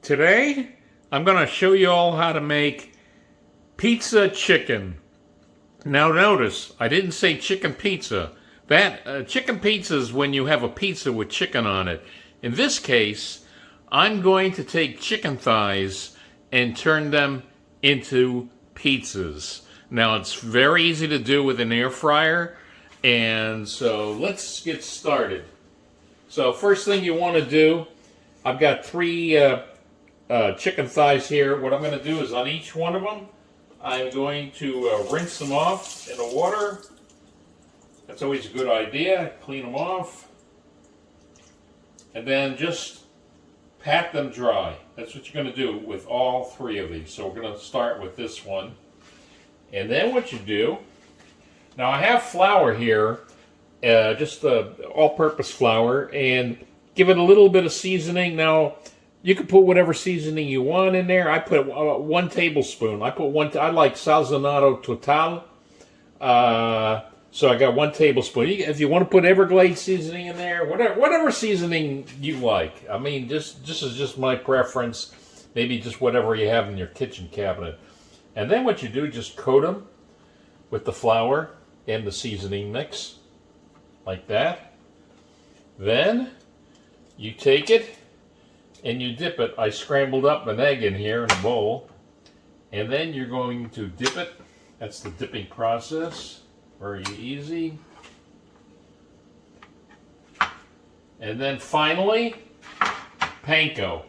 Today, I'm going to show you all how to make pizza chicken. Now notice, I didn't say chicken pizza. Chicken pizza is when you have a pizza with chicken on it. In this case, I'm going to take chicken thighs and turn them into pizzas. Now it's very easy to do with an air fryer, and so let's get started. So first thing you want to do, I've got three chicken thighs here. What I'm going to do is on each one of them, I'm going to rinse them off in the water. That's always a good idea. Clean them off. And then just pat them dry. That's what you're going to do with all three of these. So we're going to start with this one. And then what you do, now I have flour here, just all-purpose flour, and give it a little bit of seasoning. Now, you can put whatever seasoning you want in there. I put 1 tablespoon. I like Sazonado Total. So I got 1 tablespoon. If you want to put Everglades seasoning in there, whatever seasoning you like. I mean, this is just my preference. Maybe just whatever you have in your kitchen cabinet. And then what you do, just coat them with the flour and the seasoning mix, like that. Then you take it and you dip it. I scrambled up an egg in here in a bowl. And then you're going to dip it. That's the dipping process. Very easy. And then finally, panko.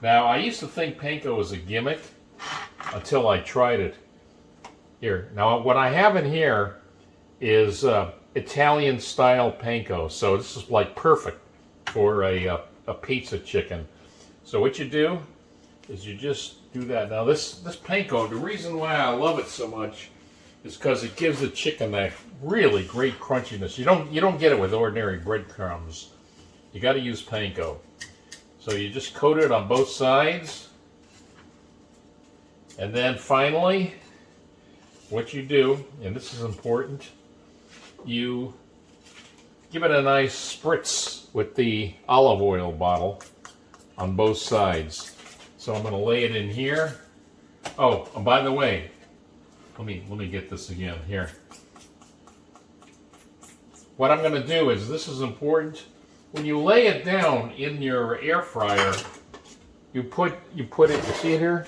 Now, I used to think panko was a gimmick until I tried it. Here, now what I have in here is Italian style panko. So this is like perfect for a pizza chicken. So what you do is you just do that. Now this panko, the reason why I love it so much is because it gives the chicken that really great crunchiness. You don't get it with ordinary breadcrumbs. You got to use panko. So you just coat it on both sides. And then finally, what you do, and this is important, you give it a nice spritz with the olive oil bottle on both sides. So I'm going to lay it in here. Oh, and by the way, let me get this again here. What I'm going to do is, this is important. When you lay it down in your air fryer, you put it, you see it here?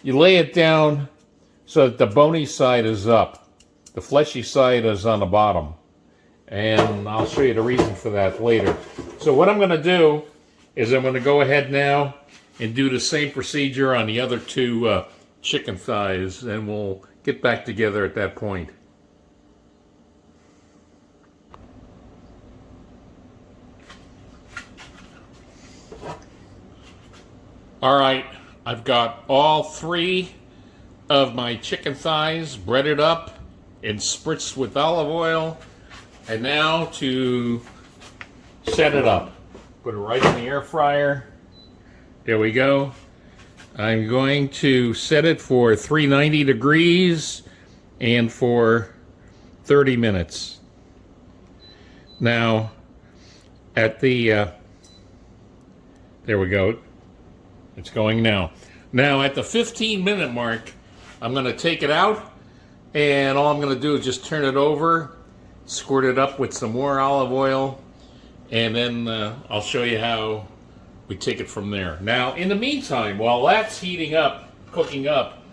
You lay it down so that the bony side is up. The fleshy side is on the bottom. And I'll show you the reason for that later. So what I'm going to do is I'm going to go ahead now and do the same procedure on the other two chicken thighs, and we'll get back together at that point. All right, I've got all three of my chicken thighs breaded up and spritzed with olive oil. And now to set it up. Put it right in the air fryer. There we go. I'm going to set it for 390 degrees and for 30 minutes. Now, at the, there we go. It's going now. Now, at the 15-minute mark, I'm going to take it out, and all I'm going to do is just turn it over, squirt it up with some more olive oil, and then I'll show you how we take it from there. Now, in the meantime, while that's heating up, cooking up,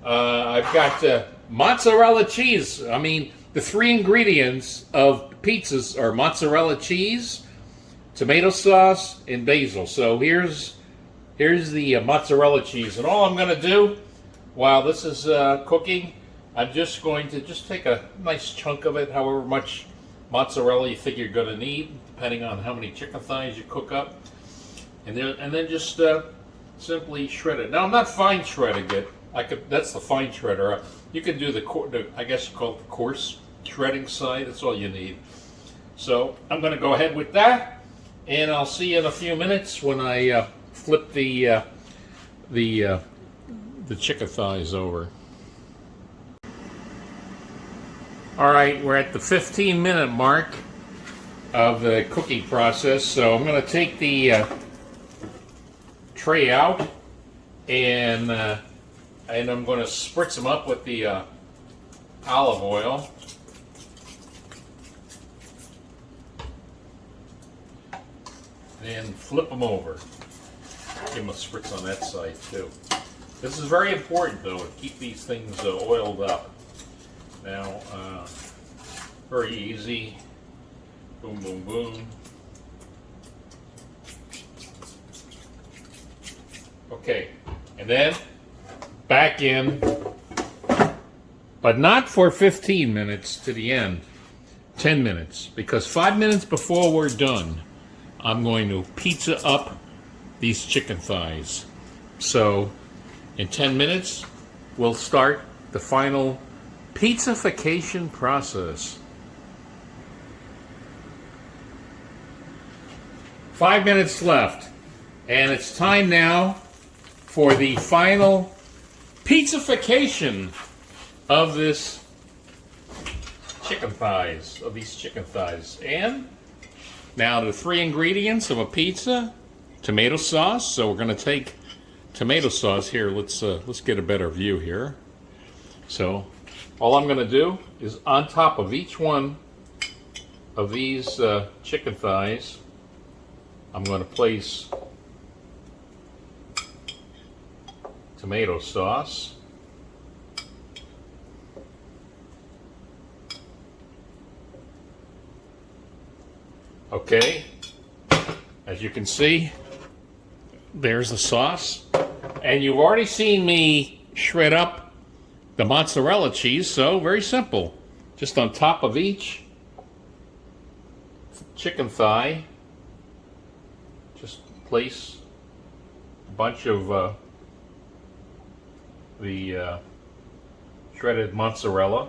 I've got mozzarella cheese. I mean, the 3 ingredients of pizzas are mozzarella cheese, tomato sauce, and basil. So here's the mozzarella cheese. And all I'm going to do while this is cooking, I'm just going to take a nice chunk of it, however much mozzarella you think you're going to need, depending on how many chicken thighs you cook up. And then just simply shred it. Now, I'm not fine shredding it. That's the fine shredder. You can do the I guess you call it the coarse shredding side. That's all you need. So I'm going to go ahead with that, and I'll see you in a few minutes when I flip the chicken thighs over. All right, we're at the 15-minute mark of the cooking process. So I'm going to take the tray out, and I'm going to spritz them up with the olive oil. And flip them over. Give them a spritz on that side too. This is very important though, to keep these things oiled up. Now, very easy. Boom, boom, boom. Okay, and then back in, but not for 15 minutes to the end, 10 minutes, because 5 minutes before we're done, I'm going to pizza up these chicken thighs. So in 10 minutes, we'll start the final pizzification process. 5 minutes left, and it's time now for the final pizzification of this chicken thighs, of these chicken thighs. And now the 3 ingredients of a pizza: tomato sauce. So we're going to take tomato sauce here. Let's get a better view here. So all I'm going to do is on top of each one of these chicken thighs, I'm going to place tomato sauce. Okay, as you can see, there's the sauce. And you've already seen me shred up the mozzarella cheese, so very simple. Just on top of each chicken thigh, just place a bunch of the shredded mozzarella.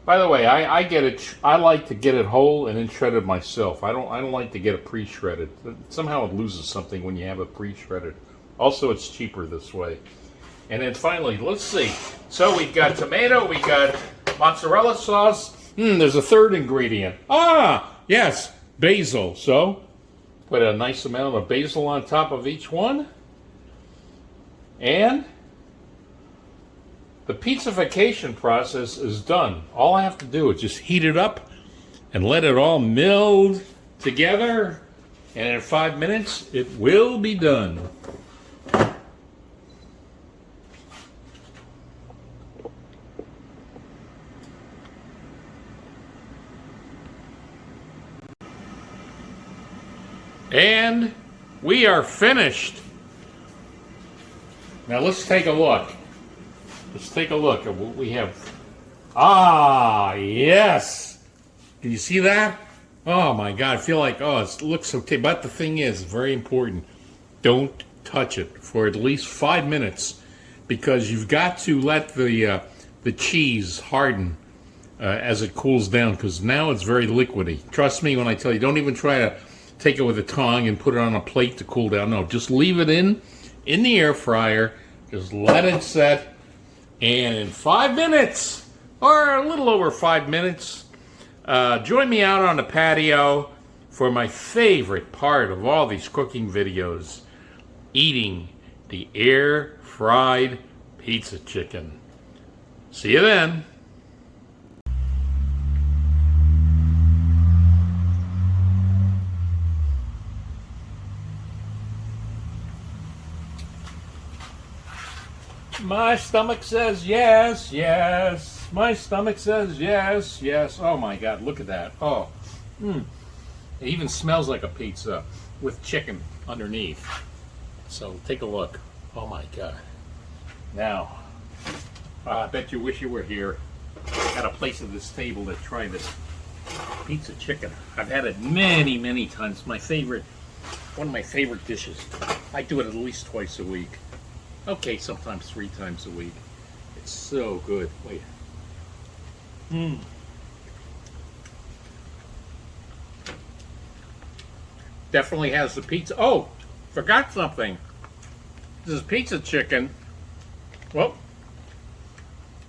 By the way, I get it. I like to get it whole and then shred it myself. I don't like to get it pre-shredded. Somehow it loses something when you have it pre-shredded. Also, it's cheaper this way. And then finally, let's see. So we've got tomato, we got mozzarella sauce. There's a third ingredient. Ah, yes, basil. So put a nice amount of basil on top of each one. And the pizzification process is done. All I have to do is just heat it up and let it all meld together. And in 5 minutes, it will be done. And we are finished. Now let's take a look. Let's take a look at what we have. Ah, yes. Can you see that? Oh my God, I feel like, it looks so tasty. But the thing is, very important, don't touch it for at least 5 minutes, because you've got to let the cheese harden as it cools down, because now it's very liquidy. Trust me when I tell you, don't even try to take it with a tongue and put it on a plate to cool down. No, just leave it in the air fryer. Just let it set. And in 5 minutes, or a little over 5 minutes, join me out on the patio for my favorite part of all these cooking videos, eating the air-fried pizza chicken. See you then. My stomach says yes, yes. My stomach says yes, yes. Oh my God, look at that. Oh, it even smells like a pizza with chicken underneath. So take a look. Oh my God. Now, I bet you wish you were here at a place at this table to try this pizza chicken. I've had it many, many times. My favorite, one of my favorite dishes. I do it at least twice a week. Okay, sometimes 3 times a week. It's so good. Wait. Definitely has the pizza. Oh, forgot something. This is pizza chicken. Well,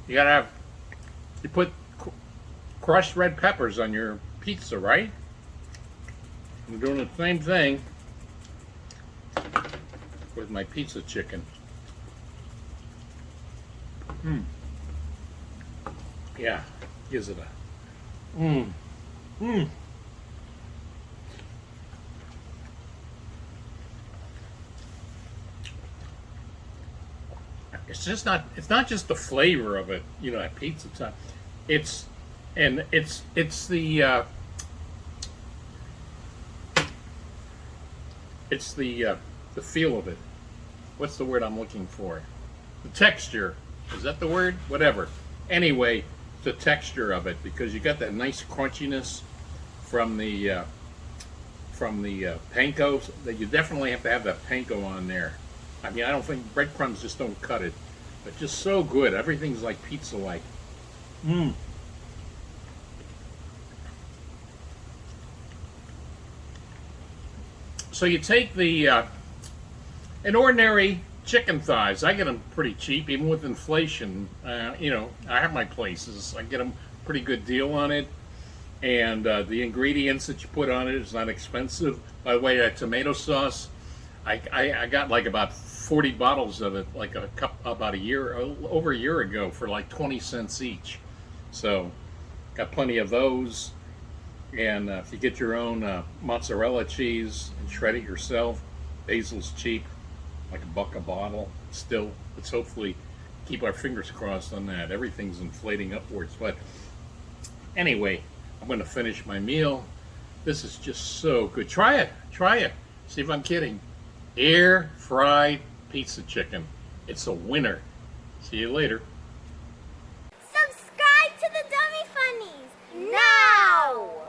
you put crushed red peppers on your pizza, right? I'm doing the same thing. with my pizza chicken. Yeah, gives it a It's just not. It's not just the flavor of it, at pizza time. It's it's the feel of it. What's the word I'm looking for? The texture. Is that the word? Whatever. Anyway, the texture of it, because you got that nice crunchiness from the panko. That you definitely have to have that panko on there. I mean, I don't think breadcrumbs just don't cut it, but just so good. Everything's like pizza-like. So you take an ordinary chicken thighs. I get them pretty cheap, even with inflation. I have my places. I get them pretty good deal on it, and the ingredients that you put on it is not expensive. By the way, that tomato sauce, I got like about 40 bottles of it, like about over a year ago, for like 20 cents each. So, got plenty of those. And if you get your own mozzarella cheese and shred it yourself, basil's cheap, like $1 a bottle. Still, let's hopefully keep our fingers crossed on that. Everything's inflating upwards. But anyway, I'm going to finish my meal. This is just so good. Try it. Try it. See if I'm kidding. Air fried pizza chicken. It's a winner. See you later.